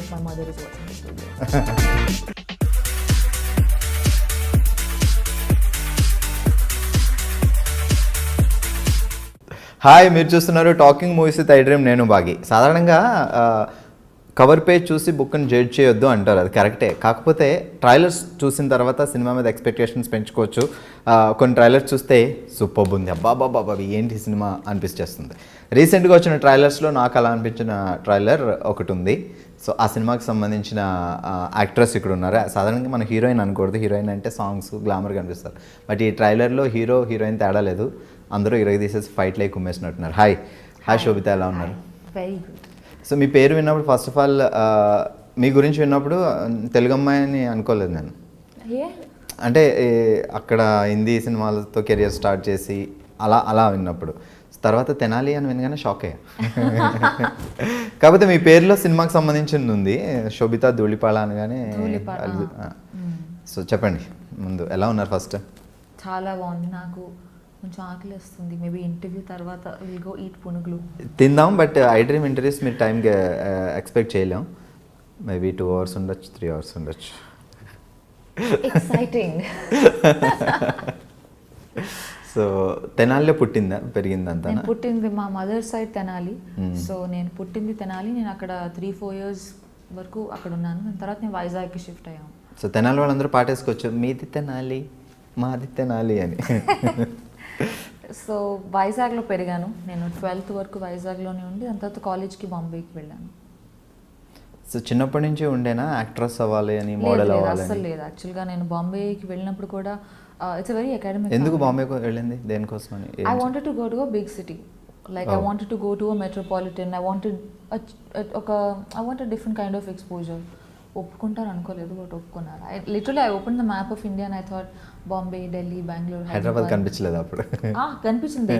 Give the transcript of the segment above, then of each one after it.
think my mother is watching this video. Hi, మీరు చూస్తున్నారు talking movies with iDream. నేను బాగి. సాధారణంగా కవర్ పేజ్ చూసి బుక్ని జడ్జ్ చేయొద్దు అంటారు, అది కరెక్టే. కాకపోతే ట్రైలర్స్ చూసిన తర్వాత సినిమా మీద ఎక్స్పెక్టేషన్స్ పెంచుకోవచ్చు. కొన్ని ట్రైలర్స్ చూస్తే సూపర్ ఉంది, అబ్బాబాబా ఏంటి సినిమా అనిపించేస్తుంది. రీసెంట్గా వచ్చిన ట్రైలర్స్లో నాకు అలా అనిపించిన ట్రైలర్ ఒకటి ఉంది. సో ఆ సినిమాకి సంబంధించిన యాక్ట్రెస్ ఇక్కడ ఉన్నారు. సాధారణంగా మన హీరోయిన్ అనకూడదు, హీరోయిన్ అంటే సాంగ్స్ గ్లామర్ కనిపిస్తారు. బట్ ఈ ట్రైలర్లో హీరో హీరోయిన్ తేడా లేదు, అందరూ ఇరగ తీసేసి ఫైట్లో కుమ్మేసినట్టున్నారు. హాయ్ హాయ్ శోభిత, ఎలా ఉన్నారు? Very good. సో మీ పేరు విన్నప్పుడు ఫస్ట్ ఆఫ్ ఆల్ మీ గురించి విన్నప్పుడు తెలుగు అమ్మాయి అని అనుకోలేదు నేను. అంటే అక్కడ హిందీ సినిమాలతో కెరియర్ స్టార్ట్ చేసి అలా అలా విన్నప్పుడు, తర్వాత తెనాలి అని వినగానే షాక్ అయ్యా. కాకపోతే మీ పేరులో సినిమాకి సంబంధించింది ఉంది, శోభిత ధూళిపాళ అనగానే. సో చెప్పండి ముందు, ఎలా ఉన్నారు? ఫస్ట్ చాలా బాగుంది, నాకు కొంచెం ఆకలి వస్తుంది. మేబీ ఇంటర్వ్యూ తర్వాత విల్ గో ఈట్ పునుగులు తిందాం. బట్ iDream ఇంటర్వ్యూస్ మీరు టైంకి ఎక్స్పెక్ట్ చేయలేం. మేబీ 2 hours ఉండొచ్చు, 3 hours ఉండొచ్చు. ఎక్సైటింగ్. సో తెనాలిలో పుట్టిందా పెరిగిందంతా? నేను పుట్టింది మా మదర్ సైడ్ తెనాలి. సో నేను పుట్టింది తెనాలి, నేను అక్కడ 3-4 years వరకు అక్కడ ఉన్నాను. దాని తర్వాత నేను వైజాగ్కి షిఫ్ట్ అయ్యాను. సో తెనాలి వాళ్ళందరూ పాటేసుకోవచ్చు, మీది తెనాలి మాది తెనాలి అని. సో వైజాగ్లో పెరిగాను నేను. 12th వరకు వైజాగ్లోనే ఉండి దాని తర్వాత కాలేజ్కి బాంబేకి వెళ్ళాను. సో చిన్నప్పటి నుంచి ఉండేనా యాక్ట్రెస్ అవ్వాలి అని, మోడల్ అవ్వాలి? అసలు లేదు. యాక్చువల్గా నేను బాంబేకి వెళ్ళినప్పుడు కూడా ఇట్స్ వెరీ అకాడమిక్. ఎందుకు బాంబేకి వెళ్ళింది, దేనికోసం అని? I wanted to go to a big city, like I wanted to go to a metropolitan. I wanted different kind of exposure. ఒప్పుకుంటారు అనుకోలేదు, బట్ ఒప్పుకున్నారు. Literally I open the map of India and I thought Bombay, Delhi, Bengaluru, Hyderabad కనిపించలేదు అప్పుడు? కనిపించింది.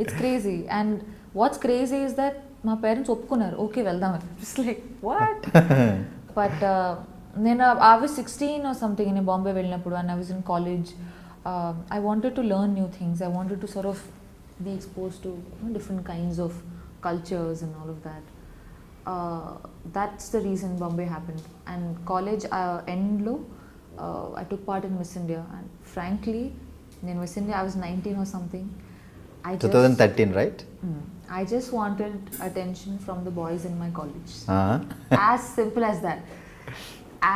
It's crazy. And what's crazy is that మా parents ఒప్పుకున్నారు, okay వెళ్దాం. It's like what. But నేను I was 16 or something in Bombay వెళ్ళినప్పుడు, and I was in college. I wanted to learn new things. I wanted to sort of be exposed to different kinds of cultures and all of that. That's the reason Bombay happened. And college end lo I took part in Miss India, and frankly in Miss India I was 19 or something. 2013, right? I just wanted attention from the boys in my college. As simple as that.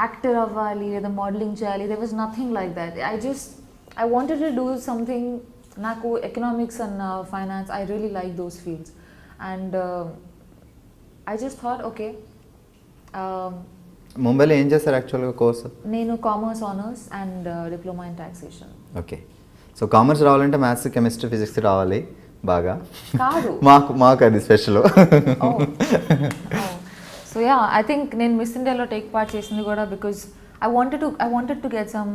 Actor avvali లేదా modelling చేయాలి, there was nothing like that. I wanted to do something. నాకు economics and finance, I really like those fields. And I just thought, okay. ముంబైలో ఏం చేస్తారు యాక్చువల్గా course? నేను commerce honours and diploma in taxation. Okay. So commerce రావాలంటే maths, chemistry, physics రావాలి బాగా. కాదు, మాకు అది special. So yeah, I think నేను మిస్ ఇండియాలో టేక్ పార్ట్ చేసింది కూడా because I wanted to get some,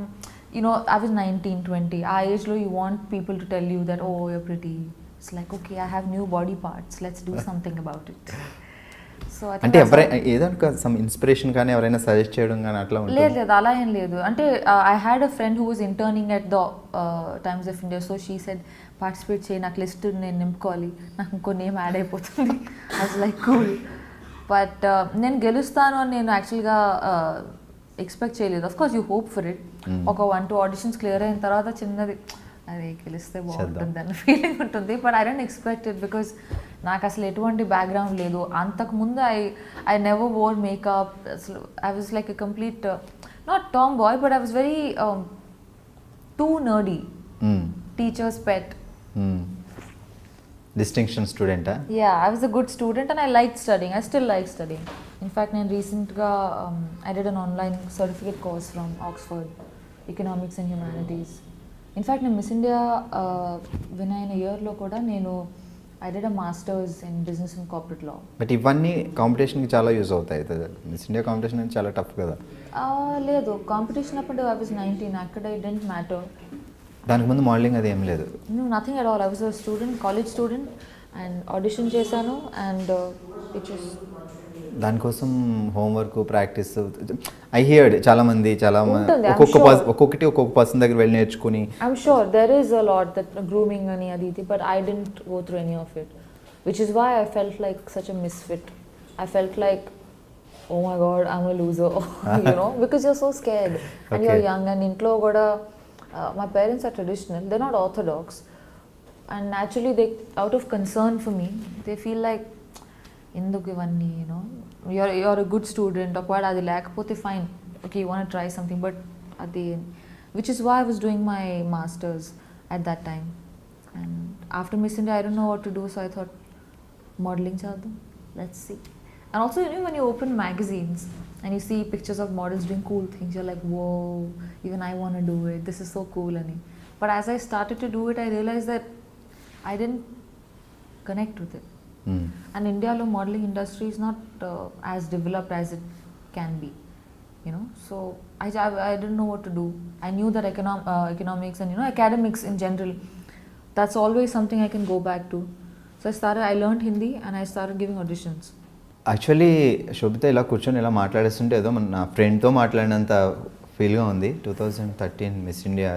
I was 19-20. ఆ ఏజ్లో you want people to tell you that, oh you're pretty. It's like, okay, I have new body parts, let's do something about it. So అంటే ఏదో some inspiration కానీ ఎవరైనా suggest చేయడం కానీ అట్లా ఉంటుంది? లేదు, అలా ఏం లేదు. అంటే I had a friend who was interning at the Times of India. So she said, participate చేయి, నాకు లిస్ట్ నేను నింపుకోవాలి, నాకు ఇంకో నేమ్ యాడ్ అయిపోతుంది. I was like cool. But నేను గెలుస్తాను అని నేను యాక్చువల్గా ఎక్స్పెక్ట్ చేయలేదు. Of course you hope for it. ఒక 1-2 ఆడిషన్స్ క్లియర్ అయిన తర్వాత చిన్నది, అది గెలిస్తే బాగుంటుంది అన్న ఫీలింగ్ ఉంటుంది. But I don't expect it because నాకు అసలు ఎటువంటి బ్యాక్గ్రౌండ్ లేదు. అంతకుముందు ఐ నెవర్ వోర్ మేకప్. అసలు I was like a complete not tomboy, but I was very too nerdy, teacher's pet. Distinction స్టూడెంటా? Yeah, I was a good student and I liked studying. I still like studying. In fact, నేను రీసెంట్గా I did an online certificate course from Oxford, Economics and Humanities. In fact, నేను miss India win అయిన ఇయర్లో కూడా నేను I did a master's in business and corporate law. But ఇవన్నీ కాంపిటీషన్కి చాలా use అవుతాయి. మిస్ ఇండియా కాంపిటీషన్ అనేది చాలా టఫ్ కదా? లేదు, కాంపిటీషన్ అప్పుడు I was 19. అక్కడ it didn't matter. దానికి ముందు మోడలింగ్ అది ఏం లేదు? No, nothing at all. I was a student, college student, and audition చేశాను, and it was. దానికోసం హోంవర్క్, ప్రాక్టీస్, ఐ హియర్డ్ చాలా ఒక్కొక్కటి ఒక్కొక్క పర్సన్ దగ్గర వెళ్ళి నేర్చుకుని. I'm sure there is a lot that grooming అని అది ఇది, but I didn't go through any of it, which is why I felt like such a misfit. I felt like oh my god, I'm a loser, you know, because you're so scared and you're Okay. young and intlo kuda my parents are traditional, they're not orthodox, and naturally they, out of concern for me, they feel like ఎందుకు ఇవన్నీ, you know, you're a good student, ఒకవేళ అది లేకపోతే fine, okay, you want to try something, but అది, which is why I was doing my masters at that time. And after Miss India I don't know what to do, so I thought modeling చేద్దాం, let's see. And also, you know, when you open magazines and you see pictures of models doing cool things, you're like, whoa, even I want to do it, this is so cool. But as I started to do it, I realized that I didn't connect with it. And India lo modeling industry is not as developed as it can be, you know. So I didn't know what to do. I knew that economics and, you know, academics in general, that's always something I can go back to. So I learned Hindi and I started giving auditions. Actually Sobhita ఇలా కూర్చొని ఇలా మాట్లాడేస్తుంటే ఏదో నా ఫ్రెండ్తో మాట్లాడినంత ఫీల్గా ఉంది. 2013 miss India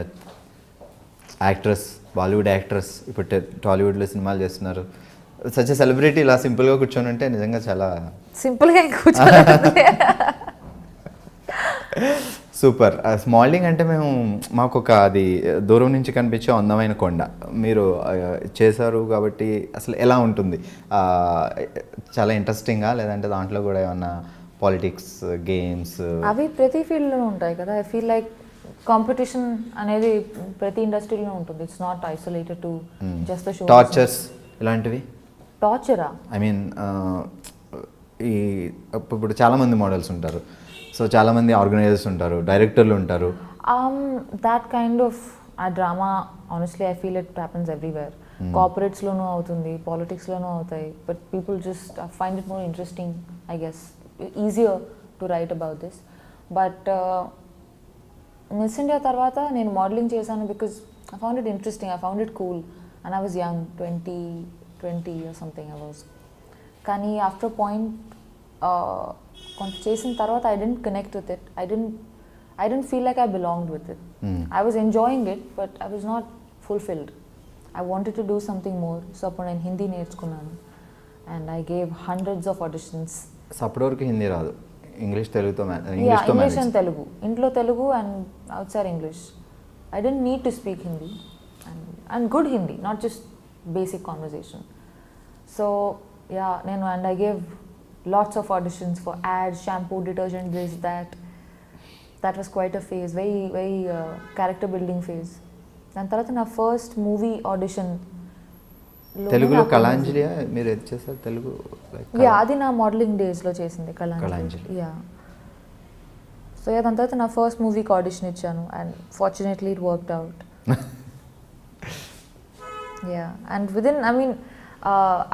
actress, Bollywood actress, ఇప్పుడు టాలీవుడ్లో సినిమాలు చేస్తున్నారు. సచ్ ఎ సెలబ్రిటీ ఇలా సింపుల్గా కూర్చొని ఉంటే నిజంగా చాలా సింపుల్గా కూర్చోండి. సూపర్. మోడలింగ్ అంటే మాకు ఒక అది దూరం నుంచి కనిపించే అందమైన కొండ మీరు చేశారు కాబట్టి అసలు ఎలా ఉంటుంది? చాలా ఇంట్రెస్టింగ్గా, లేదంటే దాంట్లో కూడా ఏమన్నా పాలిటిక్స్, గేమ్స్ అవి ప్రతి ఫీల్డ్లో ఉంటాయి కదా. ఐ ఫీల్ లైక్ కాంపిటీషన్ అనేది ప్రతి ఇండస్ట్రీలో ఉంటుంది. It's not isolated to just the show. Tortures ఇలాంటివి? టార్చరా? ఐ మీన్ ఈ ఇప్పుడు చాలామంది మోడల్స్ ఉంటారు, సో చాలామంది ఆర్గనైజర్స్ ఉంటారు, డైరెక్టర్లు ఉంటారు. That kind of uh drama honestly I feel it happens everywhere. కార్పొరేట్స్లోనూ అవుతుంది, పాలిటిక్స్లోనూ అవుతాయి, but people just find it more interesting, I guess easier to write about this. But miss India తర్వాత నేను మోడలింగ్ చేశాను because I found it interesting, I found it cool, and I was young, 20 or something I was. కానీ after point కొంత చేసిన తర్వాత I didn't connect with it. I dent feel like I belonged with it. I was enjoying it, but I was not fulfilled. I wanted to do something more. So అప్పుడు నేను హిందీ నేర్చుకున్నాను and I gave hundreds of auditions. So అప్పటి వరకు హిందీ రాదు, English తెలుగుతో English and Telugu, ఇంట్లో Telugu and outside English. I didn't need to speak Hindi and good Hindi, not just basic conversation. So yeah, and I gave lots of auditions for ads, shampoo, detergent, this, that. That was quite a phase, very character building phase. దాని తర్వాత నా first movie audition తెలుగులో కళాంజలి మీరు ఏది చేశారు? తెలుగు అది నా modelling డేస్లో చేసింది కళాంజలి. యా. సో దాని తర్వాత నా ఫస్ట్ మూవీకి ఆడిషన్ ఇచ్చాను and fortunately it worked out. Yeah, and within, I mean,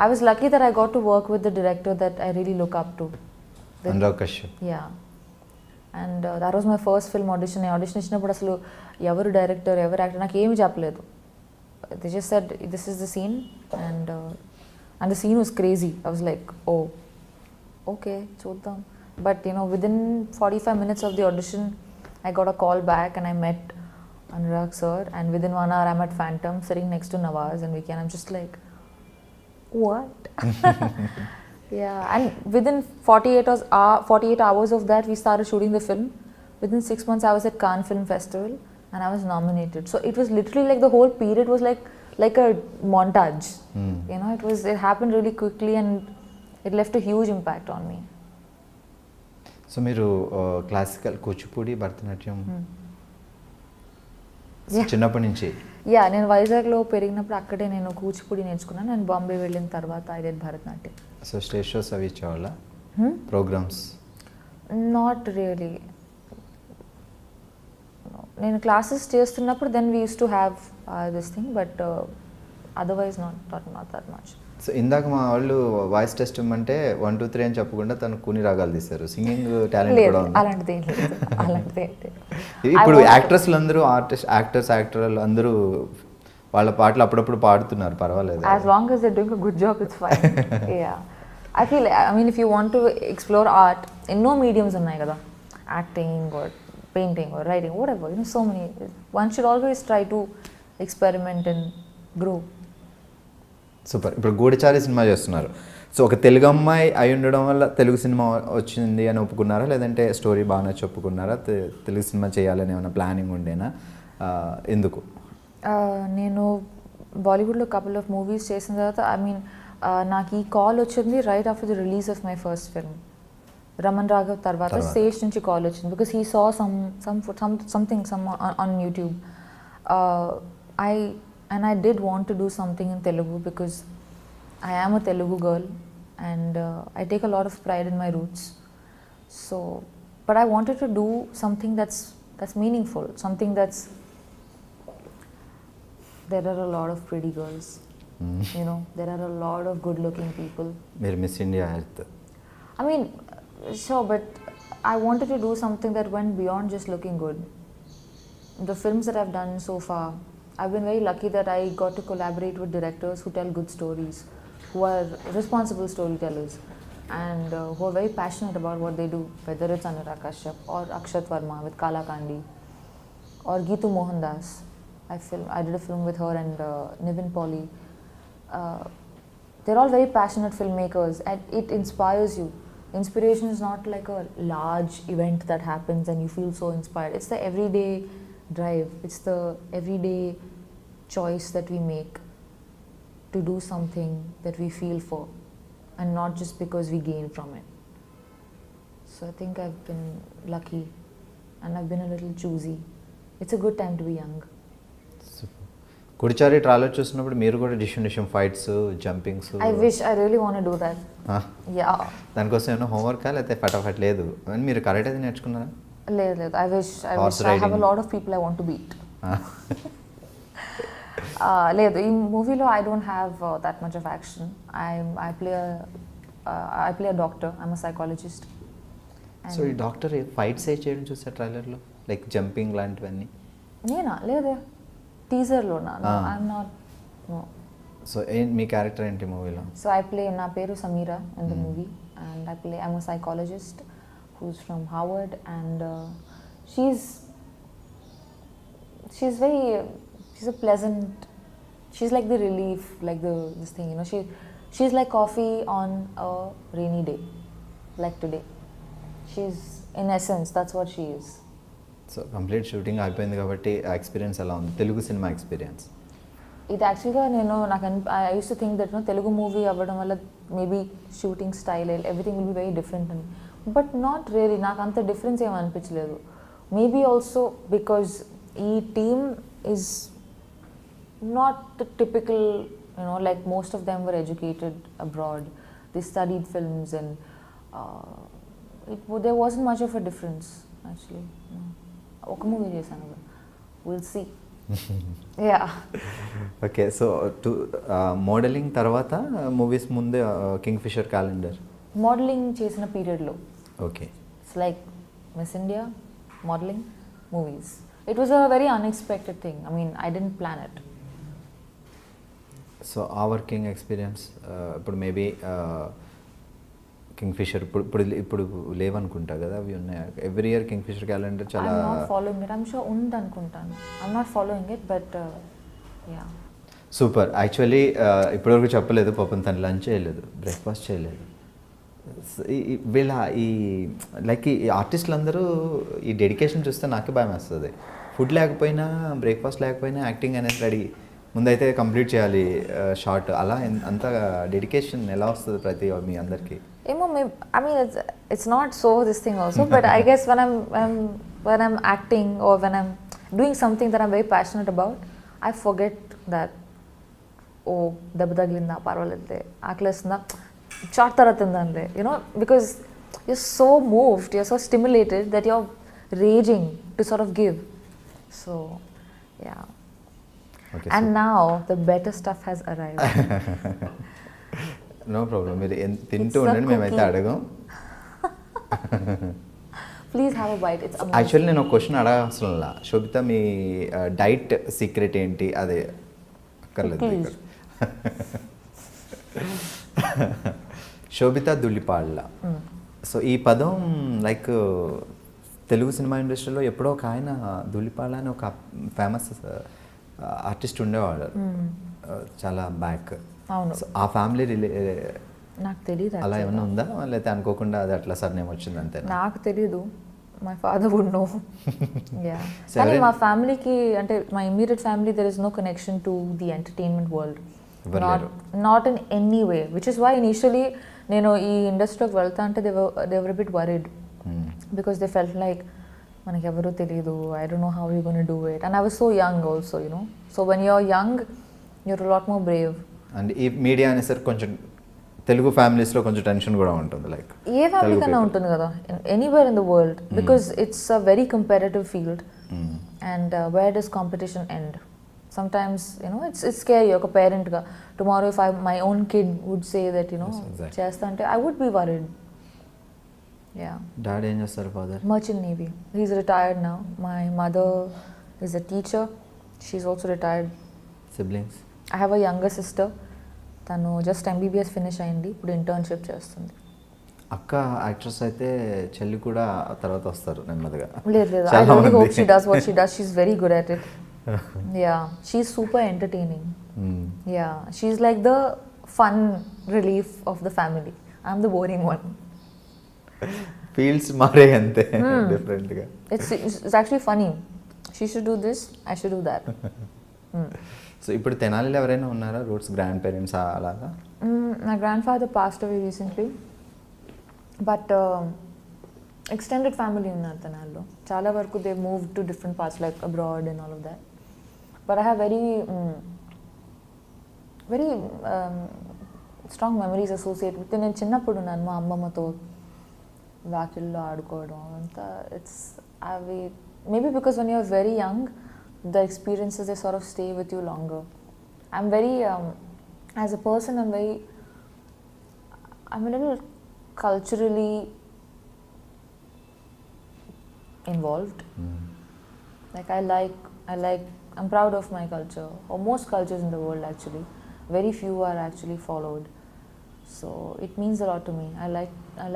I was lucky that I got to work with the director that I really look up to. Naga Chaitanya. Yeah, and that was my first film audition. I audition ఇచ్చినప్పుడు అసలు ఎవరు director, ఎవరు actor నాకు ఏమి చెప్పలేదు. They just said this is the scene, and the scene was crazy. I was like, oh, okay, చూద్దాం. But you know, within 45 minutes of the audition, I got a call back and I met Anurag sir, and within 1 hour I'm at Phantom sitting next to Nawaz and Vicky, and I'm just like, what? Yeah, and within 48 hours of that we started shooting the film. Within 6 months I was at Cannes Film Festival and I was nominated. So it was literally like the whole period was like a montage. You know, it happened really quickly and it left a huge impact on me. So మీరు classical, Kuchipudi, Bharatanatyam చిన్నప్పటి నుంచి? Yeah, నేను వైజాగ్లో పెరిగినప్పుడు అక్కడే నేను కూచిపూడి నేర్చుకున్నాను. నేను బాంబే వెళ్ళిన తర్వాత I did Bharatanatyam. So stage shows అవి ఇచ్చేవాళ్ళ ప్రోగ్రామ్స్? Not really. నేను క్లాసెస్ చేస్తున్నప్పుడు then we used to have this thing, but otherwise not that much. So ఇందాక మా వాళ్ళు వాయిస్ టెస్ట్ ఇమ్మంటే 1 2 3 అని చెప్పకుండా తను కొన్ని రాగాలు తీశారు. సింగింగ్ టాలెంట్ కూడా ఉంది? అలాంటిది అలాంటిది. ఇప్పుడు యాక్ట్రెస్లు అందరూ యాక్టర్లు అందరూ వాళ్ళ పాటలు అప్పుడప్పుడు పాడుతున్నారు, పర్వాలేదు. As long as they doing a good job it's fine. Yeah, I feel, I mean if you want to explore art, ఎన్నో మీడియమ్స్ ఉన్నాయి కదా, acting or painting or writing, whatever, you know, so many. One should always try to experiment and grow. Super. ఇప్పుడు Goodachari cinema చేస్తున్నారు. So ఒక తెలుగు అమ్మాయి అయి ఉండడం వల్ల తెలుగు సినిమా వచ్చింది అని ఒప్పుకున్నారా, లేదంటే స్టోరీ బాగా నచ్చి ఒప్పుకున్నారా, తెలుగు సినిమా చేయాలని ఏమైనా ప్లానింగ్ ఉండేనా, ఎందుకు? నేను బాలీవుడ్లో కపుల్ ఆఫ్ మూవీస్ చేసిన తర్వాత నాకు ఈ కాల్ వచ్చింది right after the release of my first film Raman Raghav తర్వాత సేష్ నుంచి కాల్ వచ్చింది, because he saw something on YouTube. I did want to do something in Telugu because I am a Telugu girl and I take a lot of pride in my roots. So, but I wanted to do something that's meaningful, something that's. There are a lot of pretty girls, you know. There are a lot of good-looking people. You're Miss India, Earth. I mean, sure, but I wanted to do something that went beyond just looking good. The films that I've done so far, I've been very lucky that I got to collaborate with directors who tell good stories, who are responsible storytellers, and who are very passionate about what they do, whether it's Anurag Kashyap or Akshat Verma with Kala Kandi, or Geetu Mohandas. I did a film with her and Nivin Pauly. They're all very passionate filmmakers, and it inspires you. Inspiration is not like a large event that happens and you feel so inspired. It's the everyday drive. It's the everyday choice that we make to do something that we feel for, and not just because we gain from it. So I think I've been lucky, and I've been a little choosy. It's a good time to be young. Goodachari trailer చూసినప్పుడు మీరు కూడా డిషన్ fights, jumpings. I really want to do that. Yeah. దానికోసం ఏమైనా హోంవర్కా లేకపోతే ఫటాఫట్ లేదు అని మీరు కరెక్ట్ అయితే నేర్చుకున్నారా? లేదు. I wish I have a lot of people I want to beat. లేదు, ఈ మూవీలో I don't have that much of action. I play a doctor. I'm a psychologist. So ఈ డాక్టర్ ఫైట్స్ ఏ చేయడం చూసా ట్రైలర్లో, లైక్ జంపింగ్ లాంటివన్నీ? నేనా? లేదు, టీజర్లోనా? I'm not. నో. సో మీ క్యారెక్టర్ ఏంటి మూవీలో? సో నా పేరు Sameera in the movie, and I'm a psychologist who's from Harvard, and she's a pleasant, she's like the relief, like this thing, you know, she's like coffee on a rainy day, like today. She's, in essence, that's what she is. So complete shooting అయిపోయింది కాబట్టి ఆ experience ఎలా ఉంది, Telugu cinema experience? ఇది యాక్చువల్గా I used to think that Telugu movie అవ్వడం వల్ల maybe shooting style everything will be very different అని, బట్ నాట్ రియలీ. నాకు అంత డిఫరెన్స్ ఏమీ అనిపించలేదు. మేబీ ఆల్సో బికాజ్ ఈ team is not the typical, like most of them were educated abroad. They studied films, and there wasn't much of a difference actually. ఒక movie చేశాను, will see. Yeah. Okay. So modeling తర్వాత movies ముందే Kingfisher calendar modeling చేసిన పీరియడ్లో. Okay. It's like miss India, modeling, movies. It was a very unexpected thing. I didn't plan it. సో ఆ working experience ఇప్పుడు maybe Kingfisher ఇప్పుడు లేవనుకుంటా కదా, అవి ఉన్నాయి. Every year Kingfisher calendar చాలా ఫాలోయింగ్ ఇట్. ఐమ్ షూర్ ఉంది అనుకుంటాను. I'm not following it, but yeah. Super. Actually ఇప్పటివరకు చెప్పలేదు, పాపం తను లంచ్ చేయలేదు, బ్రేక్ఫాస్ట్ చేయలేదు. వీళ్ళ లైక్ ఈ ఆర్టిస్టులు అందరూ ఈ డెడికేషన్ చూస్తే నాకే భయం వేస్తుంది. ఫుడ్ లేకపోయినా, బ్రేక్ఫాస్ట్ లేకపోయినా యాక్టింగ్ అనేది రెడీ, ముందైతే కంప్లీట్ చేయాలి షార్ట్. అలా అంత డెడికేషన్ ఎలా వస్తుంది ప్రతి మీ అందరికీ? ఏమో, it's not so this thing also, but I guess when I'm acting or when I'm doing something that I'm very passionate about, I forget that, oh, దెబ్బ తగిలిందా, పర్వాలేదులే, ఆకలేస్తుందా, చాట్ తర్వాత తిందాంలే, because you're so moved, you're so stimulated that you're raging to sort of give. So yeah. Okay, and now the better stuff has arrived. No problem. మీరు తింటూ ఉండండి, మేమైతే అడగం. Please have a bite. It's amazing. Actually నేను ఒక question అడగాల్సిన, శోభిత మీ diet secret ఏంటి? అదే అక్కర్లేదు. శోభిత ధులిపాల. సో ఈ పదం లైక్ తెలుగు సినిమా ఇండస్ట్రీలో ఎప్పుడో ఒక ఆయన ధులిపాల అని ఒక ఫేమస్ ఆర్టిస్ట్ ఉండేవాడు చాలా బ్యాక్. అవును. ఆ ఫ్యామిలీ నాకు తెలియదు అలా ఏమైనా ఉందా లేకపోతే అనుకోకుండా అది అట్లా సర్నేమ్ వచ్చింది అంతే? నాకు తెలీదు, my father would know. Yeah, కానీ మా ఫ్యామిలీకి అంటే my immediate family there is no connection to the entertainment world, not in any way, which is why initially నేను ఈ ఇండస్ట్రీలోకి వెళ్తా అంటే they were bit worried because they felt like మనకి ఎవరూ తెలియదు, I don't know how you gonna do it, and I was so young also, you know. So when you're young you're lot more Brave. And ఈ media అనేసరికి కొంచెం తెలుగు ఫ్యామిలీస్లో కొంచెం tension కూడా ఉంటుంది, లైక్ ఏ ఫ్యామిలీ కన్నా ఉంటుంది కదా, anywhere in the world, because it's a very comparative field, and where does competition end? Sometimes, you know, it's scary. Oka parent ga tomorrow if my own kid would say that, you know, chesta ante I would be worried. Yeah. Dad em chestaru father? Merchant Navy. He's retired now. My mother is a teacher. She's also retired. Siblings? I have a younger sister. Tanu just MBBS finish ayindi. Ippudu internship chestundi. అక్క actress అయితే చెల్లి కూడా తర్వాత వస్తారు నెమ్మదిగా. లేదు లేదు, I really hope she does what she does. She's very good at it. Yeah, she's super entertaining. Yeah, she's like the fun relief of the family. I'm the boring one. Fields మారే అంతే different గా. It's actually funny. She should do this, I should do that. So ఇప్పుడు తెనాలిలో ఎవరైనా ఉన్నారా roots grand parents అలాగా? My grandfather passed away recently, but extended family ఉన్నారు తెనాలిలో. చాలా వరకు they moved to different parts like abroad and all of that. But I have very strong memories associated with it. నేను చిన్నప్పుడు ఉన్నాను మా అమ్మమ్మతో వాకిల్లో ఆడుకోవడం అంతా. ఇట్స్ అవి maybe because when you're very young the experiences they sort of stay with you longer. I'm very as a person I'm a little culturally involved. Like I'm proud of my culture, or most cultures in the world actually. Very few are actually followed. So it means a lot to me. I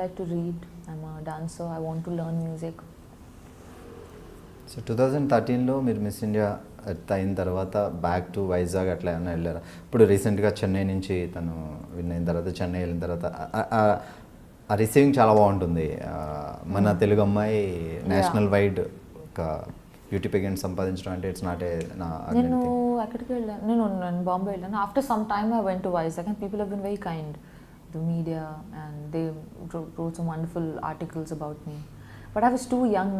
like to read. I'm a dancer. I want to learn music. So 2013లో మీరు miss India అయిన తర్వాత back to Vizag అట్లా ఏమైనా వెళ్ళారా? ఇప్పుడు రీసెంట్గా చెన్నై నుంచి తను విన్ అయిన తర్వాత చెన్నై వెళ్ళిన తర్వాత ఆ రిసీవింగ్ చాలా బాగుంటుంది. మన తెలుగు అమ్మాయి నేషనల్ వైడ్ ఒక బ్యూటీ పెగెంట్ సంపాదించడం అంటే ఇట్స్ నాట్ ఏ నేను అక్కడికి వెళ్ళాను, నేను బాంబే వెళ్ళాను. After some time I went to Vizag and people have been very kind, the media, and they wrote some wonderful articles about me. But I was too young.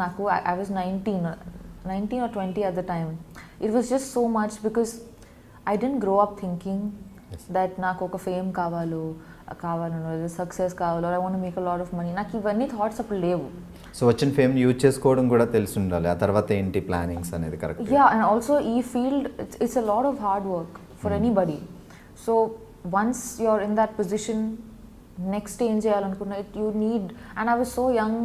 I was 19 or 20 at the time. It was just so much because I didn't grow up thinking that నాకు ఒక fame కావాలో success కావాలో, I want to make a lot of money. నాకు ఇవన్నీ thoughts అప్పుడు లేవు. So వచ్చిన fame use చేసుకోవడం కూడా తెలిసి ఉండాలి. ఆ తర్వాత ఏంటి ప్లానింగ్స్ అనేది కరెక్ట్. యా, అండ్ ఆల్సో ఈ field it's a lot of hard work for anybody. So once you are in that position, next ఏం చేయాలనుకున్నా you need, and I was so young,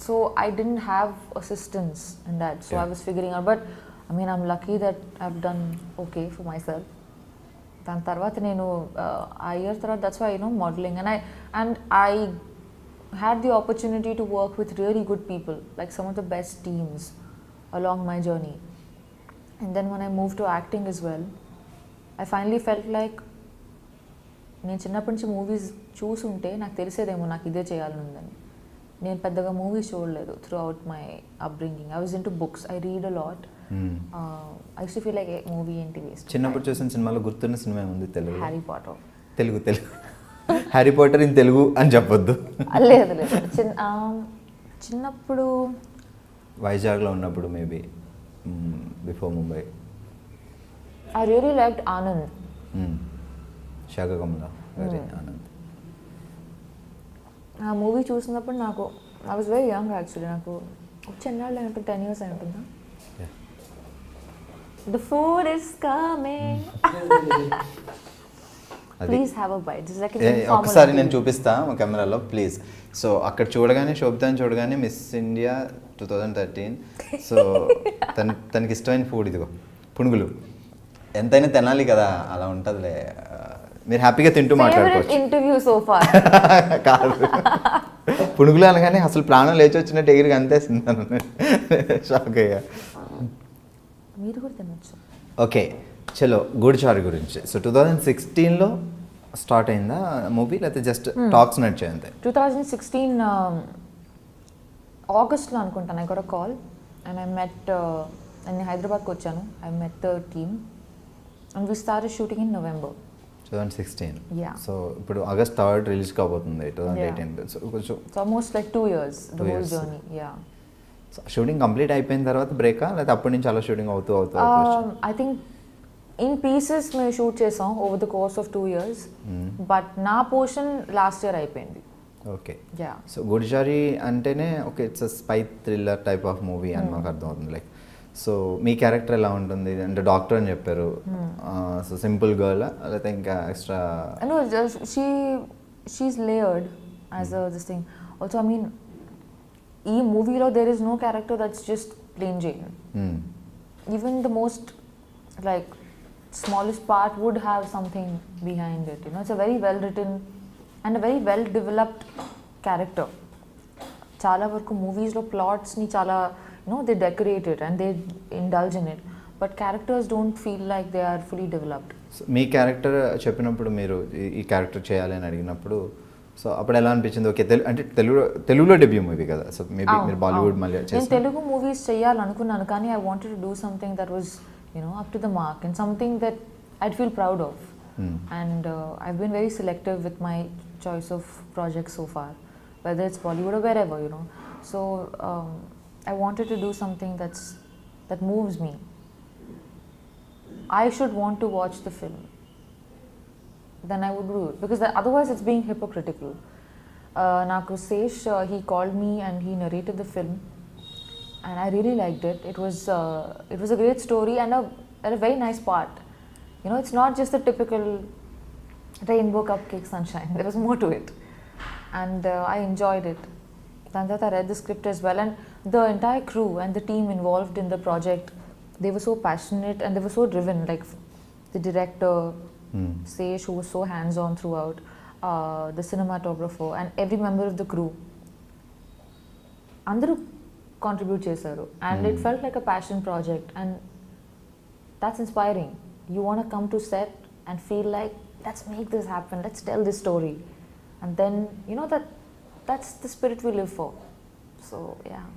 so I didn't have assistance in that, so I was figuring out. But I mean I'm lucky that I have done okay for myself. దాని తర్వాత నేను ఆ year తర్వాత that's why modeling, and I had the opportunity to work with really good people, like some of the best teams along my journey. And then when I moved to acting as well, I finally felt like నేను చిన్నప్పటి నుంచి movies చూసుంటే నాకు తెలిసేదేమో నాకు ఇదే చేయాలని ఉందని. నేను పెద్దగా మూవీస్ చూడలేదు throughout my upbringing. I was into books, I read a lot. I use to feel like movie ఏంటి వేస్ట్. చిన్నప్పుడు చూసిన సినిమాలో గుర్తున్న సినిమా ఉంది Telugu? Harry Potter. Telugu Harry Potter in Telugu అని చెప్పొద్దు. లేదు చిన్నప్పుడు వైజాగ్లో ఉన్నప్పుడు maybe before Mumbai. I really liked Anand. శాఖకమల గారి ఆనంద్. ఆ మూవీ చూసినప్పుడు నాకు I was very young actually. నాకు చెన్నాళ్ళు అయి ఉంటుంది, 10 years అయి ఉంటుందా. The food is coming, please have a bite. ఒకసారి నేను చూపిస్తా మా కెమెరాలో ప్లీజ్. సో అక్కడ చూడగానే శోభితాని చూడగానే మిస్ ఇండియా 2013. సో తనకి ఇష్టమైన ఫుడ్ ఇదిగో పునుగులు. ఎంతైనా తినాలి కదా, అలా ఉంటుందిలే. మీరు హ్యాపీగా తింటూ మాట్లాడుకోవచ్చు. ఇంటర్వ్యూ సో ఫార్ కాదు, పునుగులు అనగానే అసలు ప్రాణం లేచి వచ్చినట్టు ఎగిరికి అంతేస్తున్నాను. షాక్ అయ్యా. మీరు కూడా తినొచ్చు. ఓకే, చలో గూడిచారు గురించి. సో 2016లో స్టార్ట్ అయిందా మూవీ, లేకపోతే జస్ట్ టాక్స్ నడిచాయి అంతే? 2016 ఆగస్ట్లో అనుకుంటాను. I got a call and I met, నేను హైదరాబాద్కి వచ్చాను. I met the team and we started shooting in November 2016. Yeah. So ఇప్పుడు ఆగస్ట్ 3 రిలీజ్ కాబోతుంది 2018. సో కొంచెం it's almost like 2 years the whole journey. Yeah. Shooting complete అయిపోయిన తర్వాత బ్రేకా, లేకపోతే అప్పటి నుంచి అలా షూటింగ్ అవుతూ ఐ థింక్ ఇన్ పీసెస్ మేము షూట్ చేసాం over the course of 2 years, but నా పోర్షన్ లాస్ట్ ఇయర్ అయిపోయింది. ఓకే. యా. సో గుడిచారి అంటేనే okay it's spy thriller type of movie అని మాకు అర్థమవుతుంది. లైక్ సో మీ క్యారెక్టర్ ఎలా ఉంటుంది అంటే డాక్టర్ అని చెప్పారు, సో సింపుల్ గర్ల్ లేకపోతే ఇంకా extra? No, she's layered as this thing. Also, I mean, ఈ మూవీలో there is no character that's just plain Jane. Even the most like smallest part would have something behind it. You know, it's a very well written and a very well developed character. చాలా వరకు మూవీస్లో ప్లాట్స్ని చాలా they decorate it and they indulge in it, but characters don't feel like they are fully developed. So మీ character చెప్పినప్పుడు మీరు ఈ character చేయాలి అని అడిగినప్పుడు సో అప్పుడు ఎలా అనిపించింది? ఓకే అంటే తెలుగులో డెబ్యూ మూవీ కదా, సో మేబీ మీరు బాలీవుడ్ మళ్ళీ నేను తెలుగు మూవీస్ చేయాలనుకున్నాను, కానీ I wanted to do something that was up to the mark and something that I'd feel proud of. And I've been very selective with my choice of projects so far, whether it's Bollywood or wherever, so I wanted to do something that moves me. I should want to watch the film, then I would do it, because otherwise it's being hypocritical. Naku Sesh, he called me and he narrated the film, and I really liked it. It was a great story and a very nice part. It's not just the typical rainbow cupcake sunshine. There was more to it, and I enjoyed it. Then I read the script as well, and the entire crew and the team involved in the project, they were so passionate and they were so driven. Like the director, Sesh, who was so hands-on throughout, the cinematographer, and every member of the crew. Andaru contribute chesaru, and it felt like a passion project, and that's inspiring. You want to come to set and feel like, let's make this happen, let's tell this story, and then that's the spirit we live for. So yeah.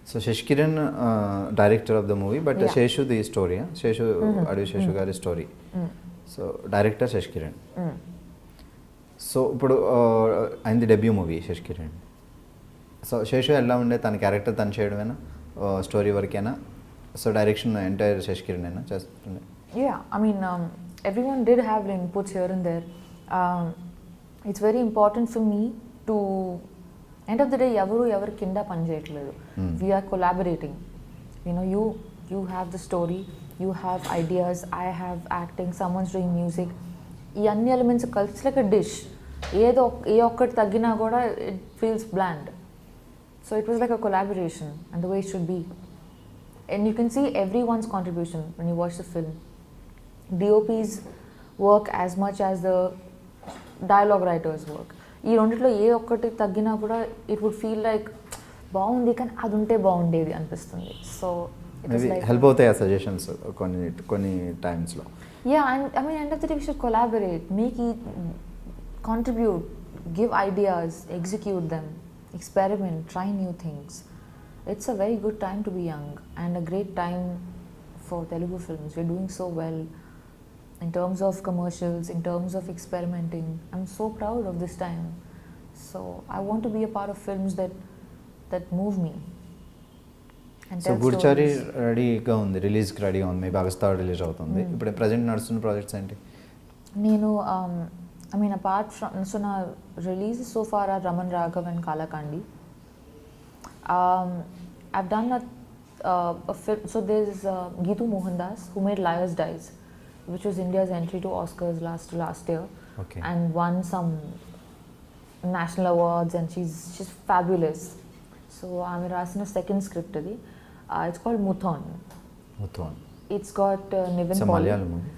So Sashikiran director of the movie, but Seshu the story, Seshu Adivi Seshu గారి story. So director Sashikiran. So ఇప్పుడు అయింది debut movie Sashikiran. So Seshu ఎలా ఉండే, తన character తను చేయడమేనా, story వరకేనా? So direction entire Sashikiran అయినా చేస్తుండే? Yeah, I mean, everyone did have inputs here and there. It's very important for me to, end of the day, ఎవరు కింద పని చేయట్లేదు. We are collaborating. You have the story, you have ideas, I have acting, someone's doing music. ఈ అన్ని elements కలిసి like a dish. ఏ ఒక్కటి తగ్గినా కూడా it feels bland. So it was like a collaboration, and the way it should be. And you can see everyone's contribution when you watch the film. DOP's work as much as the dialogue writers work. ఈ రెండిట్లో ఏ ఒక్కటి తగ్గినా కూడా it would feel like బాగుంది, కానీ అది ఉంటే బాగుండేది అనిపిస్తుంది. సో హెల్ప్ అవుతాయి ఆ సజెషన్స్ కొన్ని టైమ్స్లో. Yeah, and I mean end of the day we should collaborate, make ఈ contribute, give ideas, execute them, experiment, try new things. It's a very good time to be young and a great time for Telugu films. We're doing so well in terms of commercials, in terms of experimenting. I'm so proud of this time. So I want to be a part of films that move me. So Goodachari రెడీగా ఉంది, రిలీజ్కి రెడీగా ఉంది, maybe August 3 release అవుతుంది. ఇప్పుడు present నడుస్తున్న projects ఏంటి? నేను I mean, apart from, so now releases so far are Raman Raghav and Kalakandi. I've done a film, so there's Geetu Mohandas, who made Liars Dies, which was India's entry to Oscars last year. Okay. And won some national awards, and she's fabulous. So I'm writing a second script. It's called Muthon. It's got Nivin Paul. It's a Malayalam movie.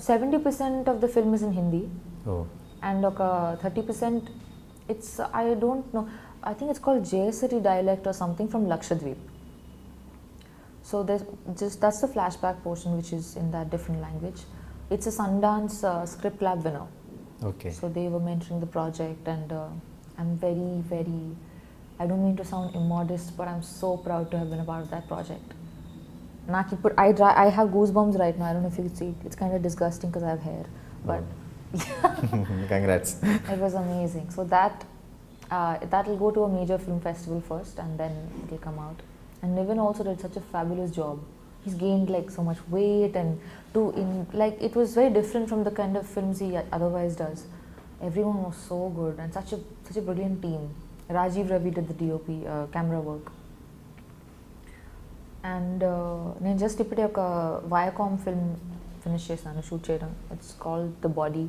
70% of the film is in Hindi. Oh. And 30% it's, I don't know, I think it's called Jayasari dialect or something from Lakshadweep. So that's the flashback portion which is in that different language. It's a Sundance Script Lab winner. Okay. So they were mentoring the project, and I'm very, very, I don't mean to sound immodest, but I'm so proud to have been a part of that project. I have goosebumps right now. I don't know if you can see it. It's kind of disgusting because I have hair, but congrats. it was amazing. So that will go to a major film festival first, and then it will come out. And Niven also did such a fabulous job. He's gained like so much weight, and it was very different from the kind of films he otherwise does. Everyone was so good, and such a brilliant team. Rajiv Ravi did the DOP, camera work. And నేను just ఇప్పుడే ఒక Viacom film finish చేశాను shoot చేయడం. It's called the body.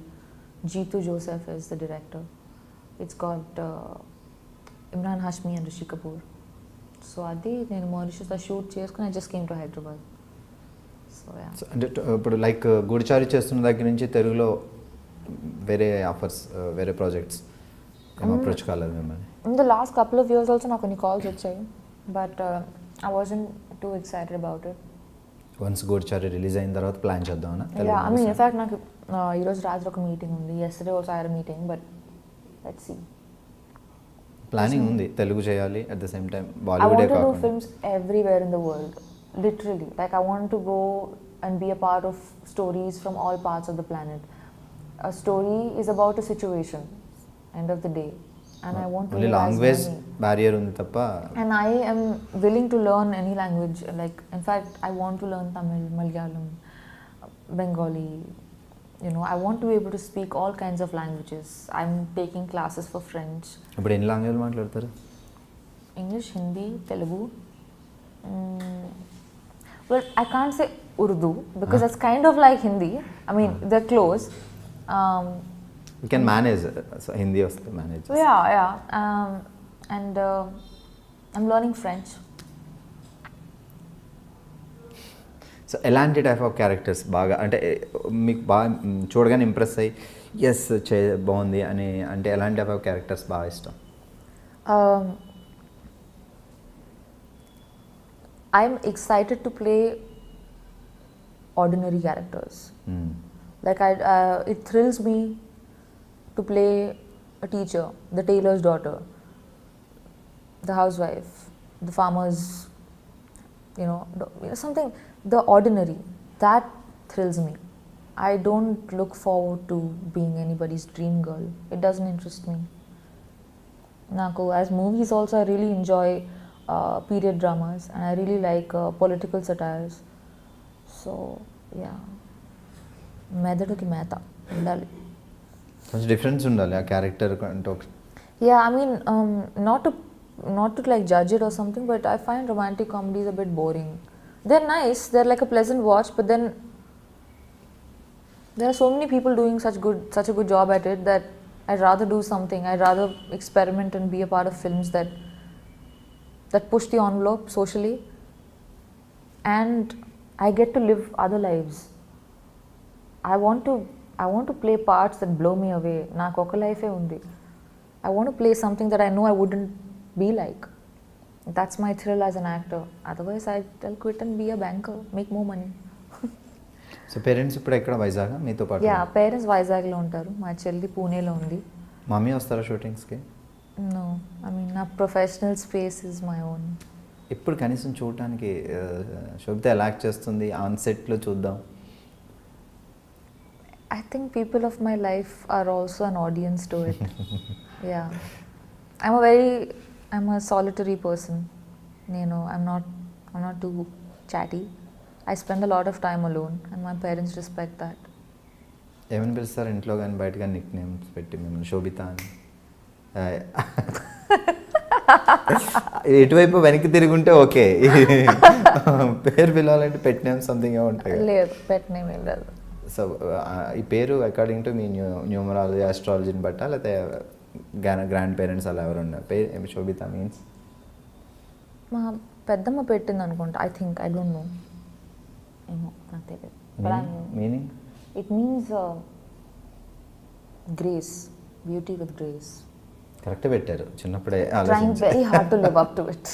Jitu Joseph is the director. It's got Imran Hashmi and Rishi Kapoor. So అది నేను మారిషస్లో shoot చేసుకుని I just came to Hyderabad. So అంటే ఇప్పుడు లైక్ గూడిచారి చేస్తున్న దగ్గర నుంచి తెలుగులో వేరే ఆఫర్స్, వేరే ప్రాజెక్ట్స్ ఏం అప్రోచ్ కాలేదు మిమ్మల్ని? In the last couple of years also నాకు కొన్ని కాల్స్ వచ్చాయి, but I wasn't too excited about it. Once Goodachari release అయిన తర్వాత ప్లాన్ చేద్దామన్నా? Yeah, I mean, in fact, నాకు ఈరోజు రాత్రి ఒక మీటింగ్ ఉంది. Yesterday also I had a meeting, but let's see. Planning ఉంది తెలుగు చేయాలి, at the same time I బాలీవుడే want to do కాకుండా. films everywhere in the world, literally. Like I want to go and be a part of stories from all parts of the planet. A story is about a situation, end of the day, and I want to only live as language many. Barrier ఉంది తప్ప. And I am willing to learn any language. Like, in fact, I want to learn Tamil, Malayalam, Bengali. You know, I want to be able to speak all kinds of languages. I'm taking classes for French. ఇప్పుడు ఎన్ని language మాట్లాడతారు? English, Hindi, Telugu. Well, I can't say Urdu because it's kind of like Hindi. I mean, they're close. You can manage, Hindi వస్తే manage. Yeah. And I'm learning French. So ఎలాంటి type of characters బాగా అంటే మీకు బాగా చూడగానే impress అయ్యి yes బాగుంది అని అంటే ఎలాంటి టైప్ ఆఫ్ క్యారెక్టర్స్ బాగా ఇష్టం? I'm excited to play ordinary characters. Like it thrills me to play a teacher, the tailor's daughter, the housewife, the farmer's, something, the ordinary. That thrills me. I don't look forward to being anybody's dream girl. It doesn't interest me. Naku, as movies also, I really enjoy period dramas, and I really like political satires. So, yeah. మెదడుకి మేత ఉండాలి. కొంచెం difference ఉండాలి ఆ character అంటే. Yeah, I mean, not to like judge it or something, but I find romantic comedies a bit boring. They're nice, they're like a pleasant watch, but then there are so many people doing such a good job at it that I'd rather do something. I'd rather experiment and be a part of films that push the envelope socially, and I get to live other lives. I want to play parts that blow me away. Naaku oka life e undi. I want to play something that I know I wouldn't be like. That's my thrill as an actor. Otherwise, I'll quit and be a banker, make more money. So parents ఇప్పుడు ఎక్కడ, వైజాగ్ మీతో పాటు? Yeah, parents వైజాగ్లో ఉంటారు. మా చెల్లి పూణేలో ఉంది. మమ్మీ వస్తారా షూటింగ్స్కి? No, I mean, నా professional space is my own. ఇప్పుడు కనీసం చూడటానికి శోభిత ఎలా యాక్ట్ చేస్తుంది ఆన్ సెట్లో చూద్దాం. I think people of my life are also an audience to it. Yeah. I'm a solitary person. I'm not too chatty. I spend a lot of time alone, and my parents respect that. ఏమని పిలుస్తారు ఇంట్లో కానీ బయట కానీ Nick names పెట్టి మిమ్మల్ని? శోభిత అని ఎటువైపు వెనక్కి తిరుగుంటే ఓకే, పేరు పిలవాలంటే పెట్ నేమ్ సంథింగ్ ఏమో ఉంటాయి. లేదు, పెట్ నేమ్ ఏం లేదు. సో ఈ పేరు అకార్డింగ్ టు మీ న్యూమరాలజీ ఆస్ట్రాలజీని బట్టా లేకపోతే గ్రాండ్ పేరెంట్స్ అలా ఎవరు ఉన్నారు? పేరు శోభిత మీన్స్ మా పెద్దమ్మ పెట్టింది అనుకుంటా. I think, I don't no, ఏమో నాకు తెలియదు. Meaning it means grace, beauty with grace. Correct పెట్టారు. చిన్నప్పుడే trying very hard to live up to it.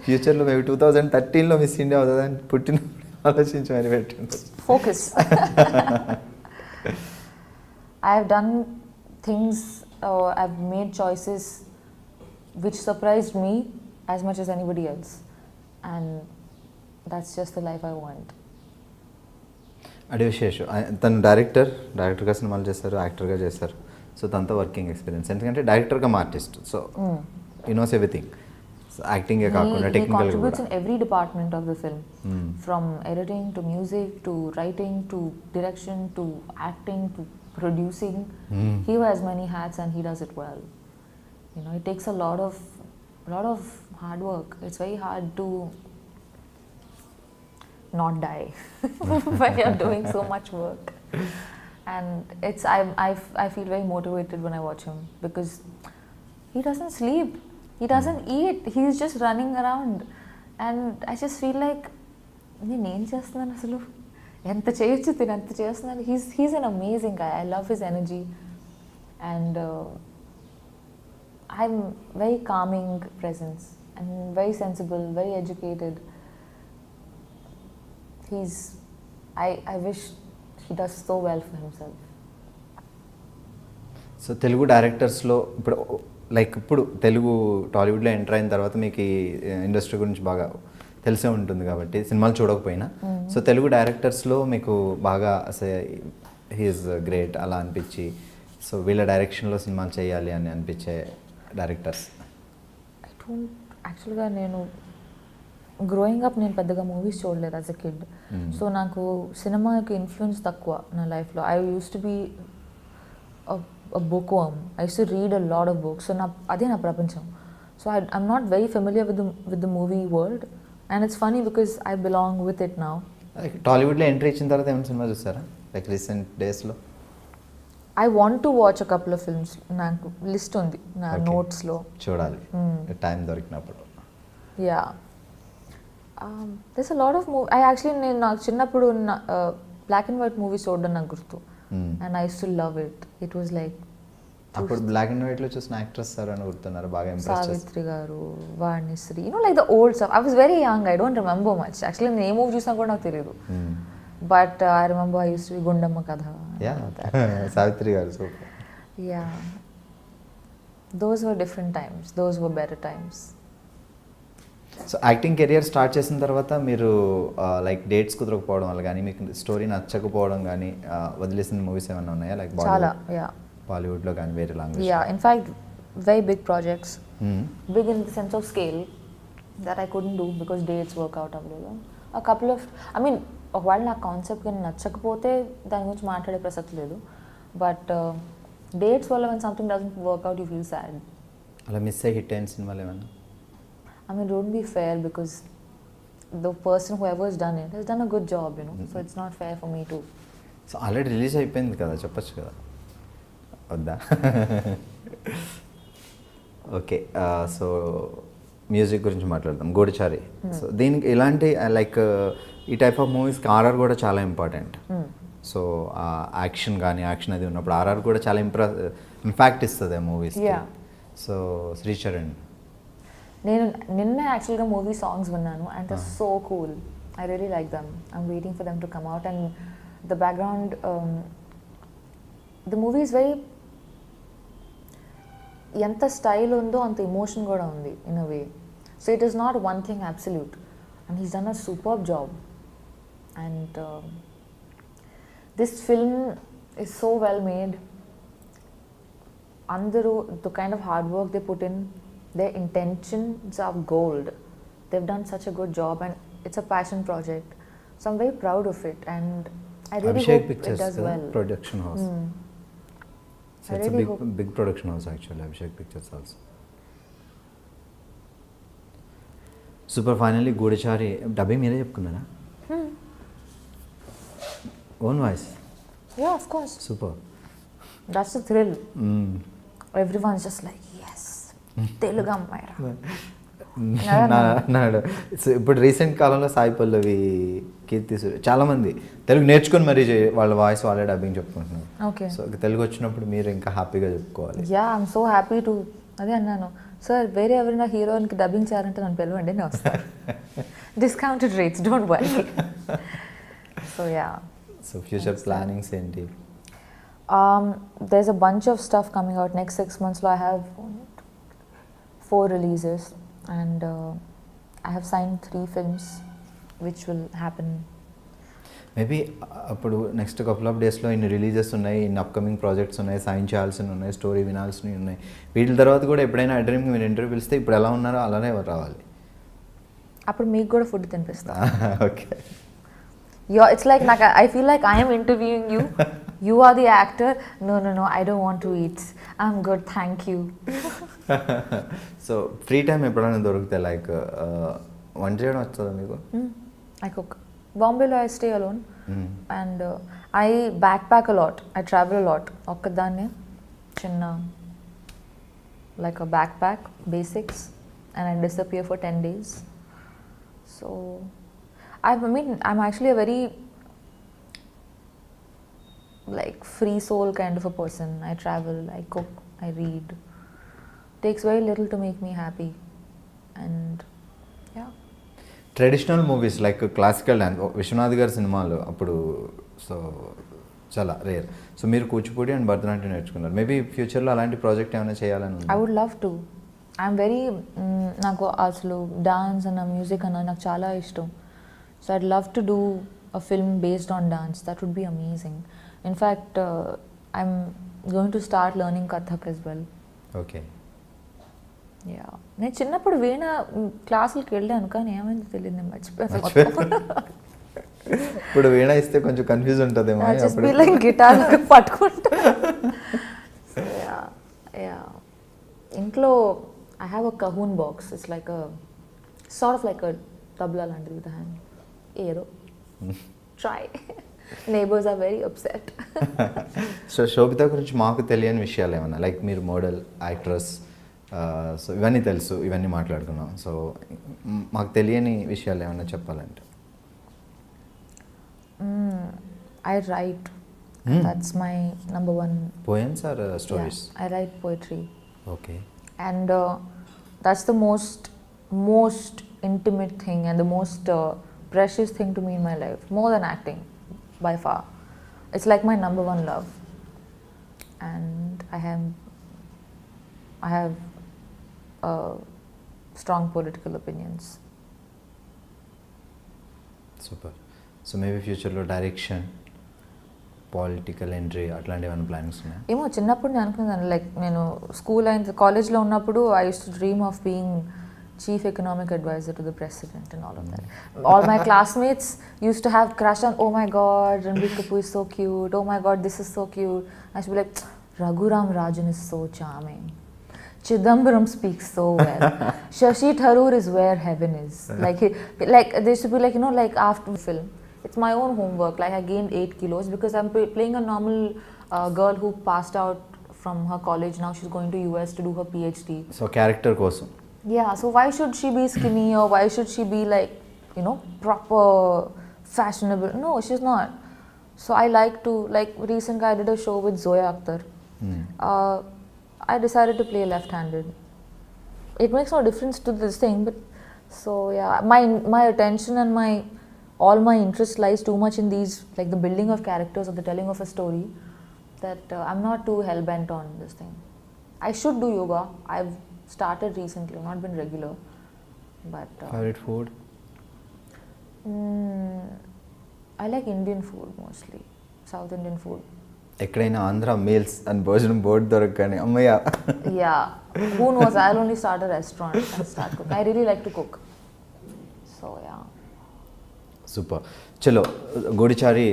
ఫ్యూచర్లో మేము 2013లో మిస్ ఇండియా అవుతుందని పుట్టినప్పుడు ఆలోచించి మరి పెట్టండి. Focus. I've done things, I've made choices which surprised me as much as anybody else, and that's just the life I want. అదే విశేషం తను డైరెక్టర్గా సినిమాలు చేస్తారు, యాక్టర్గా చేస్తారు. సో తనతో వర్కింగ్ ఎక్స్పీరియన్స్, ఎందుకంటే డైరెక్టర్గా ఆర్టిస్ట్, సో ఈ నోస్ ఎవ్రీథింగ్. యాక్టింగే కాకుండా He technical contributes in every department of the film, from editing to music to writing to direction to acting to producing. He wears many hats and he does it well. You know, it takes a lot of hard work. It's very hard to not die when you're doing so much work. And I feel very motivated when I watch him, because he doesn't sleep, he doesn't eat, he's just running around, and I just feel like నేను ఏం చేస్తున్నాను అసలు, ఎంత చేయొచ్చు తిని ఎంత చేస్తున్నాను. He's an amazing guy. I love his energy, and I'm very calming presence and very sensible, very educated. I wish he does so well for himself. So Telugu డైరెక్టర్స్లో ఇప్పుడు తెలుగు టాలీవుడ్లో ఎంటర్ అయిన తర్వాత మీకు ఈ ఇండస్ట్రీ గురించి బాగా తెలిసే ఉంటుంది కాబట్టి, సినిమాలు చూడకపోయినా. సో తెలుగు డైరెక్టర్స్లో మీకు బాగా హీఈస్ గ్రేట్ అలా అనిపించి, సో వీళ్ళ డైరెక్షన్లో సినిమాలు చేయాలి అని అనిపించే డైరెక్టర్స్? యాక్చువల్గా నేను గ్రోయింగ్ అప్ నేను పెద్దగా మూవీస్ చూడలేదు యాజ్ అ కిడ్. సో నాకు సినిమాకి ఇన్ఫ్లుయెన్స్ తక్కువ నా లైఫ్లో. I use to be a bookworm. I used to read a lot of books. So అదే నా ప్రపంచం. So I'm not very familiar with the movie world, and it's funny because I belong with it now. టాలీవుడ్లో entry ఇచ్చిన తర్వాత ఏమైనా cinema చూసారా like recent డేస్లో? I want to watch a couple of films. నాకు లిస్ట్ ఉంది నా నోట్స్లో, చూడాలి టైం దొరికినప్పుడు. Yeah. There's a lot of నేను నాకు చిన్నప్పుడు బ్లాక్ అండ్ వైట్ మూవీస్ చూడడం నాకు గుర్తు. And I used to love it. It was like అప్పుడు బ్లాక్ అండ్ వైట్ లో చూసిన యాక్ట్రెస్ సార్ అని గుర్తున్నారు బాగా? సావిత్రి గారు, Vanisri, like the old stuff. I was very young, I don't remember much. Actually నేను ఏ మూవీ చూసినా కూడా నాకు తెలియదు. But I remember I used to be Gundamma కథ. సావిత్రి గారు super. Yeah. Those were different times. Those were better times. So acting career start చేసిన తర్వాత మీరు లైక్ డేట్స్ కుదరకపోవడం వల్ల కానీ, మీకు స్టోరీ నచ్చకపోవడం కానీ, వదిలేసిన మూవీస్ ఏమైనా ఉన్నాయా లైక్ బాలీవుడ్లో కానీ వేరే language? In fact, very big projects. Big in the sense of scale that I couldn't do because dates work out అవ్వలేదు. A couple of, ఒకవేళ నా కాన్సెప్ట్ కానీ నచ్చకపోతే దాని గురించి మాట్లాడే ప్రసక్తి లేదు. బట్ డేట్స్ వల్ల when something doesn't work out you feel sad. అలా మిస్ అయ్యి హిట్ అయిన సినిమాలు ఏమన్నా? Don't be fair, because the person whoever has done it has done a good job, so it's not fair for me too. So already release అయిపోయింది కదా, చెప్పచ్చు కదా, వద్దా? ఓకే, సో మ్యూజిక్ గురించి మాట్లాడదాం. గూఢచారి. సో దీనికి ఇలాంటి లైక్ ఈ టైప్ ఆఫ్ మూవీస్కి ఆర్ఆర్ కూడా చాలా ఇంపార్టెంట్. సో యాక్షన్ కానీ, యాక్షన్ అది ఉన్నప్పుడు ఆర్ఆర్ కూడా చాలా ఇంపాక్ట్ ఇస్తుంది ఆ మూవీస్కి. సో శ్రీచరణ్, నేను నిన్న యాక్చువల్గా మూవీ సాంగ్స్ విన్నాను and it's so cool. I really like them. I'm waiting for them to come out. And the background, the movie is very, ఎంత స్టైల్ ఉందో అంత ఎమోషన్ కూడా ఉంది in a way. So it is not one thing absolute, and he's done a superb job. And this film is so well made. అందరూ the kind of hard work they put in, their intentions are gold. They've done such a good job, and it's a passion project. So I'm very proud of it, and I really hope it does well. Production house. So it's a big production house actually, Abhishek Pictures also. Super. Finally, Goodachari dubbing మీరే చెప్పుకున్నారా? Own voice? Yeah, of course. Super. That's the thrill. Everyone's just like, yes, Telugu అమ్మాయి. ఇప్పుడు recent కాలంలో సాయి పల్లవి, కీర్తి సురేష్ చాలామంది తెలుగు నేర్చుకొని మరీ వాళ్ళ voice వాళ్ళే డబ్బింగ్ చెప్పుకుంటున్నారు. ఓకే, సో తెలుగు వచ్చినప్పుడు మీరు ఇంకా హ్యాపీగా చెప్పుకోవాలి. Yeah, I'm so happy to. అదే అన్నాను, సార్ వేరే ఎవరైనా హీరోయిన్కి డబ్బింగ్ చేయాలంటే నన్ను పిలవండి, నేను వస్తాను. Discounted rates, don't worry. So yeah. So future plannings ఏంటి? There's a bunch of stuff coming out next 6 months. So I have 4 releases, and I have signed 3 films, which will happen. Maybe అప్పుడు next couple of డేస్లో ఇన్ని releases ఉన్నాయి, ఇన్ని upcoming projects ఉన్నాయి, sign చేయాల్సినవి ఉన్నాయి, story వినాల్సినవి ఉన్నాయి. వీటి తర్వాత కూడా ఎప్పుడైనా iDreamకి మీరు ఇంటర్వ్యూ పిలిస్తే ఇప్పుడు ఎలా ఉన్నారో అలానే రావాలి. అప్పుడు మీకు కూడా ఫుడ్ తినిపిస్తా. Okay. It's like I feel like I am interviewing you. You are the actor. No, I don't want to eat. I'm good, thank you. So free time ఎప్పుడైనా దొరికితే లైక్ వంట చేయడం వస్తుందా మీకు? I cook. Bombay I stay alone, and I backpack a lot. I travel a lot. ఒక్కదాన్నే చిన్న like a backpack, basics, and I disappear for 10 days. So I'm actually a very like free soul kind of a person. I travel, I cook, I read. Takes very little to make me happy, and yeah. Traditional movies like classical dance Vishwanath గారి సినిమాలు అప్పుడు so చాలా rare. So మీరు Kuchipudi and Bharatanatyam నేర్చుకున్నారు. Maybe ఫ్యూచర్లో అలాంటి project ఏమైనా చేయాలని ఉంది? I would love to. I'm very నాకు అసలు డాన్స్ అన్న మ్యూజిక్ అన్న నాకు చాలా ఇష్టం. So I'd love to do a film based on dance. That would be amazing. In fact, I'm going to start learning Kathak as well. Okay. Yeah, నేను చిన్నప్పుడు వీణ క్లాసులకి వెళ్ళాను, కానీ ఏమైందో తెలియదు, నేను మర్చిపోయాను. ఇప్పుడు వీణ ఇస్తే కొంచెం కన్ఫ్యూజ్ ఉంటుందేమో. జస్ట్ బి లైక్ గిటార్ పట్టుకుంటా. యా, ఇంట్లో I have a cajon box. It's like a sort of like a tabla లాంటిది విత్ హ్యాండ్. ఏదో try. Neighbours are very upset. So Sobhita గురించి మాకు తెలియని విషయాలు ఏమన్నా, లైక్ మీరు మోడల్, యాక్ట్రెస్, సో ఇవన్నీ తెలుసు, ఇవన్నీ మాట్లాడుకున్నాం. సో మాకు తెలియని విషయాలు ఏమన్నా చెప్పాలంటే? I write. That's my number one. Poems or stories? Yeah, I write poetry. Okay. And that's the most intimate thing and the most precious thing to me in my life, more than acting by far. It's like my number one love, and I have strong political opinions. Super. So maybe ఫ్యూచర్లో direction, political entry అట్లాంటి ఏమైనా plans ఉన్నాయా? ఏమో, చిన్నప్పుడు నేను అనుకున్నాను, like నేను school అయిన కాలేజ్లో ఉన్నప్పుడు I use to dream of being chief economic advisor to the president and all of that. All my classmates used to have crush on, oh my god, Ranbir Kapoor is so cute, oh my god, this is so cute. I should be like, Raghuram Rajan is so charming, Chidambaram speaks so well, Shashi Tharoor is where heaven is. Like they should be like, you know, like after film, it's my own homework. Like I gained 8 kilos because I'm playing a normal girl who passed out from her college. Now she's going to US to do her PhD. So character కోసం. Yeah, so why should she be skinny, or why should she be like, you know, proper, fashionable? No, she's not. So I like to, like recently I did a show with Zoya Akhtar. I decided to play left-handed. It makes no difference to this thing, but so yeah, my attention and all my interest lies too much in these, like the building of characters or the telling of a story, that I'm not too hell-bent on this thing. I should do yoga. I've started recently, not been regular, but favorite food? I like Indian food mostly, South Indian food. ఎక్కడైనా Andhra meals and భోజనం board దొరకగానే అమ్మయ్య. Yeah, who knows, I'll only start a restaurant and start cooking. I really like to cook, so yeah. Super. చలో, గూడిచారి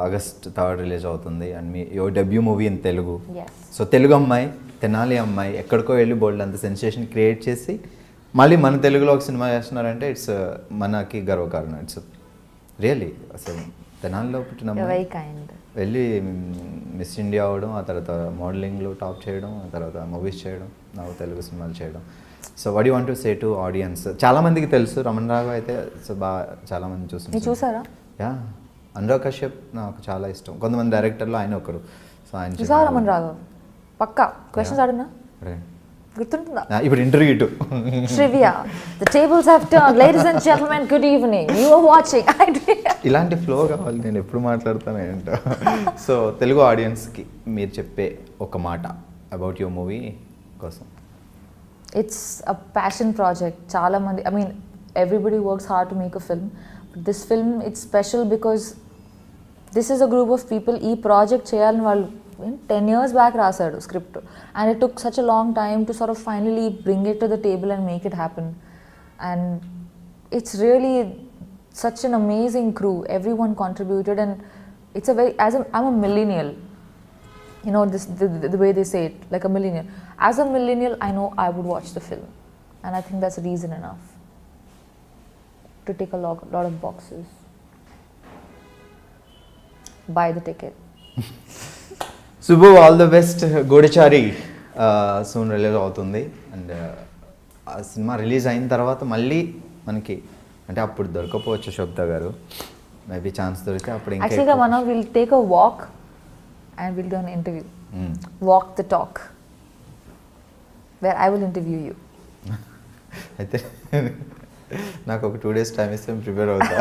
August 3rd release అవుతుంది and me your debut movie in Telugu. Yes. So Telugu అమ్మాయి, తెనాలి అమ్మాయి, ఎక్కడికో వెళ్ళి బోల్డ్ అంత sensation create చేసి మళ్ళీ మన తెలుగులో ఒక సినిమా చేస్తున్నారంటే ఇట్స్ మనకి గర్వకారణం. ఇట్స్ రియల్లీ అసలు తెనాలిలో పుట్టిన అమ్మాయి వెళ్ళి మిస్ ఇండియా అవ్వడం, ఆ తర్వాత మోడలింగ్లో టాప్ చేయడం, ఆ తర్వాత మూవీస్ చేయడం, నాకు తెలుగు సినిమాలు చేయడం. So what you want to say to audience? చాలా మందికి తెలుసు రమణ్ రాఘవ్ అయితే, సో బాగా చాలా మంది చూసారా? యా, అనురాగ్ కశ్యప్ నాకు చాలా ఇష్టం. కొంతమంది డైరెక్టర్లో ఆయన ఒకరు. సో ఆయన చూసారా రమణ్ రాఘవ్? పక్కా క్వశ్చన్స్ అడిగినా గుర్తుంటుందా? ఇప్పుడు ఇంటర్వ్యూ ఇటు Trivia. The tables have turned. Ladies and gentlemen, good evening. You are watching iDream. ఇలాంటి ఫ్లో కావాలి, నేను ఎప్పుడు మాట్లాడతాను ఏంటో. సో తెలుగు ఆడియన్స్కి మీరు చెప్పే ఒక మాట అబౌట్ యువర్ మూవీ కోసం. It's a passion project. Chala mandi, I mean, everybody works hard to make a film. But this film, it's special because this is a group of people. ఈ project చేయాలని వాళ్ళు 10 years back రాశాడు script, and it took such a long time to sort of finally bring it to the table and make it happen. And it's really such an amazing crew. Everyone contributed, and it's a very, I'm a millennial, you know, this the way they say it, like a millennial. As a millennial, I know I would watch the film, and I think that's reason enough to take a lot of boxes. Buy the ticket. Shubhu, all the best. Goodachari soon release అవుతుంది, and ఆ సినిమా రిలీజ్ అయిన తర్వాత మళ్ళీ మనకి అంటే అప్పుడు దొరకపోవచ్చు శోభిత గారు, మేబీ ఛాన్స్ దొరికితే అప్పుడు ఇంకా Actually, Mana, we'll take a walk and we'll do an interview. Walk the talk, where I will interview you. అయితే నాకు ఒక 2 days టైం ఇస్తే ప్రిపేర్ అవుతా.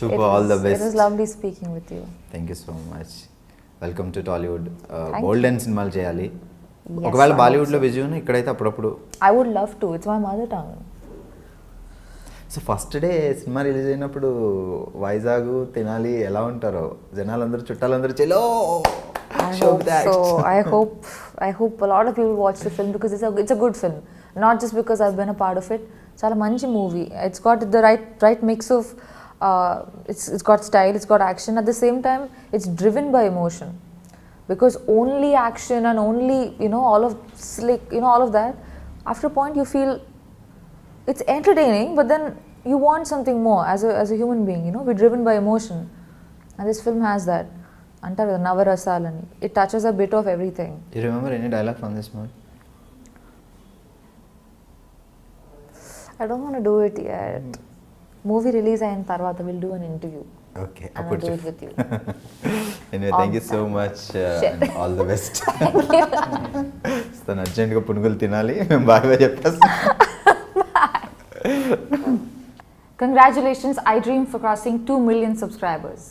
Super, all the best. It was lovely speaking with you. Thank you so much. Welcome to Tollywood. Golden సినిమాలు చేయాలి. Yes, ఒకవేళ I బాలీవుడ్లో విజయం ఇక్కడైతే అప్పుడప్పుడు. I would love to. It's my mother tongue. So first day cinema release అయినప్పుడు వైజాగ్ తినాలి ఎలా ఉంటారో జనాలందరూ చుట్టాలందరూ చెలో. I hope a lot of people watch the film because it's a good film. Not just because I've been a part of it. చాలా మంచి movie. It's got the right mix of it's got style, it's got action. At the same time, it's driven by emotion. Because only action and only, you know, all of slick, you know, all of that, after a point you feel it's entertaining, but then you want something more as a human being, you know. We're driven by emotion, and this film has that. Antaru Navarasalani. It touches a bit of everything. Do you remember any dialogue from this movie? I don't want to do it yet. Movie release అయిన తర్వాత we'll do an interview. Okay, and I'll do it with you. Anyway, thank you so much, and all the best. తను అర్జెంట్గా పునుగులు తినాలి, మేము బాగా చెప్పేస్తాం. Congratulations, iDream, for crossing 2 million subscribers.